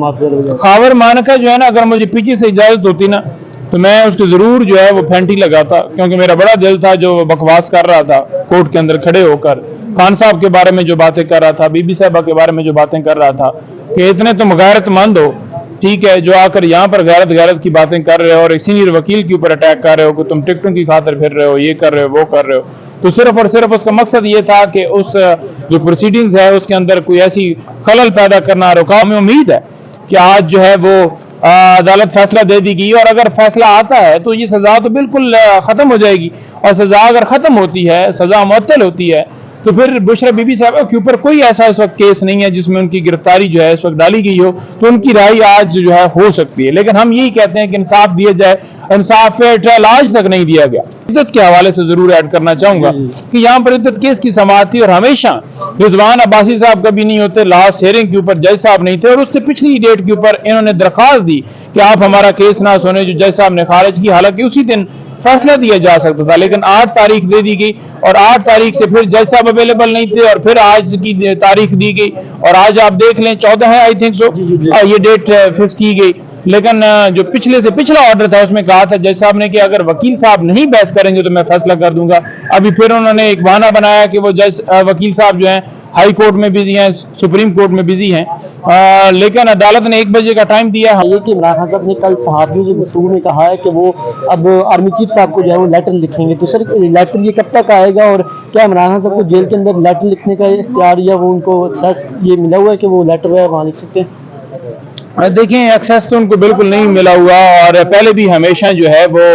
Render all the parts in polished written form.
खावर मानका जो है ना, अगर मुझे पीछे से इजाजत होती ना तो मैं उसको जरूर जो है वो फैंटी लगाता, क्योंकि मेरा बड़ा दिल था जो बकवास कर रहा था कोर्ट के अंदर खड़े होकर, खान साहब के बारे में जो बातें कर रहा था, बीबी साहबा के बारे में जो बातें कर रहा था कि इतने तुम गैरतमंद हो, ठीक है, जो आकर यहाँ पर गैरत की बातें कर रहे हो और एक सीनियर वकील के ऊपर अटैक कर रहे हो कि तुम टिकटों की खातर फिर रहे हो, ये कर रहे हो, वो कर रहे हो। तो सिर्फ और सिर्फ उसका मकसद ये था कि उस जो प्रोसीडिंग्स है उसके अंदर कोई ऐसी खलल पैदा करना, रुकावट। हमें उम्मीद है कि आज जो है वो अदालत फैसला दे देगी, और अगर फैसला आता है तो ये सजा तो बिल्कुल खत्म हो जाएगी, और सजा अगर खत्म होती है, सजा मुअत्तल होती है, तो फिर बुशरा बीबी साहब के ऊपर कोई ऐसा इस वक्त केस नहीं है जिसमें उनकी गिरफ्तारी जो है इस वक्त डाली गई हो, तो उनकी राय आज जो है हो सकती है। लेकिन हम यही कहते हैं कि इंसाफ दिया जाए, इंसाफ ट्रायल आज तक नहीं दिया गया। इद्दत के हवाले से जरूर ऐड करना चाहूंगा कि यहाँ पर इद्दत केस की समाअत थी और हमेशा रिजवान अब्बासी साहब कभी नहीं होते, लास्ट हियरिंग के ऊपर जज साहब नहीं थे, और उससे पिछली डेट के ऊपर इन्होंने दरखास्त दी कि आप हमारा केस ना सुने, जो जज साहब ने खारिज की। हालांकि उसी दिन फैसला दिया जा सकता था, लेकिन 8 तारीख दे दी गई, और 8 तारीख से फिर जज साहब अवेलेबल नहीं थे, और फिर आज की तारीख दी गई, और आज आप देख लें 14 है आई थिंक सो, ये डेट फिक्स की गई। लेकिन जो पिछले से पिछला ऑर्डर था उसमें कहा था जज साहब ने कि अगर वकील साहब नहीं बहस करेंगे तो मैं फैसला कर दूंगा। अभी फिर उन्होंने एक बहाना बनाया कि वो जज वकील साहब जो हैं हाई कोर्ट में बिजी हैं, सुप्रीम कोर्ट में बिजी हैं, लेकिन अदालत ने 1 बजे का टाइम दिया है। ये कि इमरान खान साहब ने कल सहाफियों से गुफ्तगू में कहा है कि वो अब आर्मी चीफ साहब को जो है वो लेटर लिखेंगे, तो सर लेटर ये कब तक आएगा, और क्या इमरान खान साहब को जेल के अंदर लेटर लिखने का इख्तियार या वो उनको एक्सेस ये मिला हुआ है कि वो लेटर है वहाँ लिख सकते हैं? देखें, एक्सेस तो उनको बिल्कुल नहीं मिला हुआ, और पहले भी हमेशा जो है वो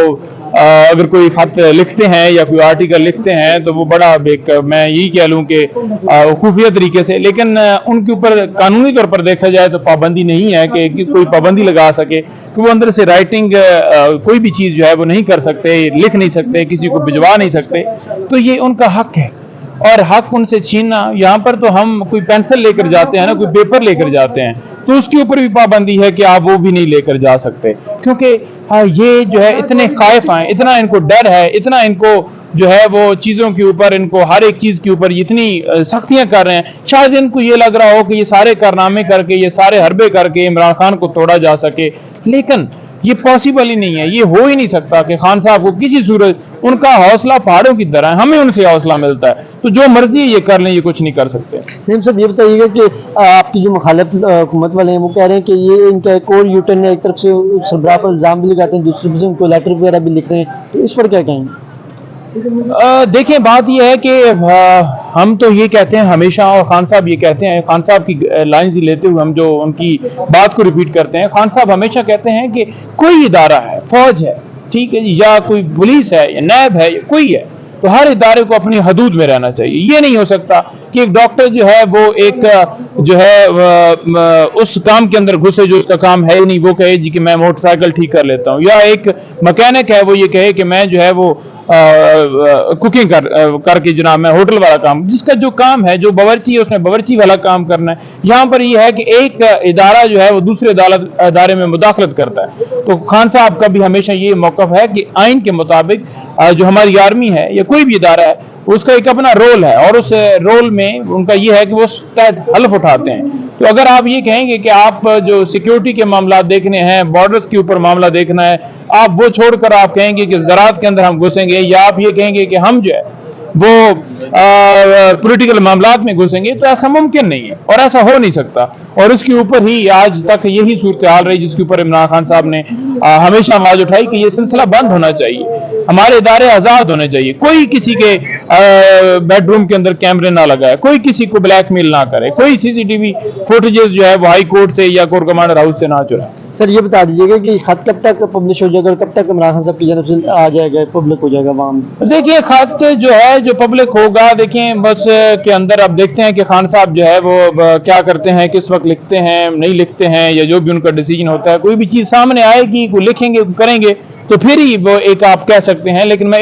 अगर कोई खत लिखते हैं या कोई आर्टिकल लिखते हैं तो वो बड़ा मैं यही कह लूँ कि खुफिया तरीके से, लेकिन उनके ऊपर कानूनी तौर पर देखा जाए तो पाबंदी नहीं है कि कोई पाबंदी लगा सके कि वो अंदर से राइटिंग कोई भी चीज़ जो है वो नहीं कर सकते, लिख नहीं सकते, किसी को भिजवा नहीं सकते। तो ये उनका हक है, और हक उनसे छीनना, यहाँ पर तो हम कोई पेंसिल लेकर जाते हैं ना, कोई पेपर लेकर जाते हैं, तो उसके ऊपर भी पाबंदी है कि आप वो भी नहीं लेकर जा सकते, क्योंकि ये जो है इतने खाइफ हैं, इतना इनको डर है, इतना इनको जो है वो चीज़ों के ऊपर, इनको हर एक चीज़ के ऊपर इतनी सख्तियां कर रहे हैं। शायद इनको ये लग रहा हो कि ये सारे कारनामे करके, ये सारे हरबे करके इमरान खान को तोड़ा जा सके, लेकिन ये पॉसिबल ही नहीं है, ये हो ही नहीं सकता कि खान साहब को किसी सूरत, उनका हौसला पहाड़ों की तरह है, हमें उनसे हौसला मिलता है, तो जो मर्जी ये कर लें, ये कुछ नहीं कर सकते। नहीं साहब, ये बताइएगा कि आपकी जो मुखालिफ हुकूमत वाले हैं वो कह रहे हैं कि ये इनका एक और यूटर्न है, एक तरफ से सरबराह पर इल्ज़ाम भी लगाते हैं, दूसरी तरफ से उनको लेटर वगैरह भी लिख रहे हैं, तो इस पर क्या कहेंगे? देखिए, बात यह है कि हम तो ये कहते हैं हमेशा, और खान साहब ये कहते हैं, खान साहब की लाइंस लेते हुए हम जो उनकी बात को रिपीट करते हैं, खान साहब हमेशा कहते हैं कि कोई इदारा है, फौज है, ठीक है, या कोई पुलिस है, या नैब है, या कोई है, तो हर इदारे को अपनी हदूद में रहना चाहिए। ये नहीं हो सकता कि एक डॉक्टर जो है वो एक जो है उस काम के अंदर घुसे जो उसका काम है ही नहीं, वो कहे जी कि मैं मोटरसाइकिल ठीक कर लेता हूँ, या एक मैकेनिक है वो ये कहे कि मैं जो है वो कुकिंग करके जनाब मैं होटल वाला काम, जिसका जो काम है, जो बावर्ची है उसने बावर्ची वाला काम करना है। यहाँ पर यह है कि एक इदारा जो है वो दूसरे इदारे में मुदाखलत करता है। तो खान साहब का भी हमेशा ये मौक़िफ़ है कि आइन के मुताबिक जो हमारी आर्मी है या कोई भी इदारा है उसका एक अपना रोल है, और उस रोल में उनका ये है कि वो उस तहत हल्फ उठाते हैं। तो अगर आप ये कहेंगे कि आप जो सिक्योरिटी के मामला देखने हैं, बॉर्डर्स के ऊपर मामला देखना है, आप वो छोड़कर आप कहेंगे कि ज़राअत के अंदर हम घुसेंगे, या आप ये कहेंगे कि हम जो है वो पॉलिटिकल मामलात में घुसेंगे, तो ऐसा मुमकिन नहीं है और ऐसा हो नहीं सकता। और उसके ऊपर ही आज तक यही सूरत हाल रही जिसके ऊपर इमरान खान साहब ने हमेशा आवाज उठाई कि ये सिलसिला बंद होना चाहिए, हमारे इदारे आज़ाद होने चाहिए, कोई किसी के बेडरूम के अंदर कैमरे ना लगाए, कोई किसी को ब्लैकमेल ना करे, कोई सीसीटीवी फुटेजेस जो है वो हाई कोर्ट से या कोर्ट कमांडर हाउस से ना चुराए। सर ये बता दीजिएगा कि खत कब तक पब्लिश हो जाएगा और कब तक इमरान खान साहब की जानब से आ जाएगा, पब्लिक हो जाएगा वहाँ? देखिए, खत जो है जो पब्लिक होगा, देखिए बस के अंदर अब देखते हैं कि खान साहब जो है वो क्या करते हैं, किस वक्त लिखते हैं, नहीं लिखते हैं, या जो भी उनका डिसीजन होता है, कोई भी चीज़ सामने आएगी, कोई लिखेंगे, करेंगे, तो फिर ही वो एक आप कह सकते हैं। लेकिन मैं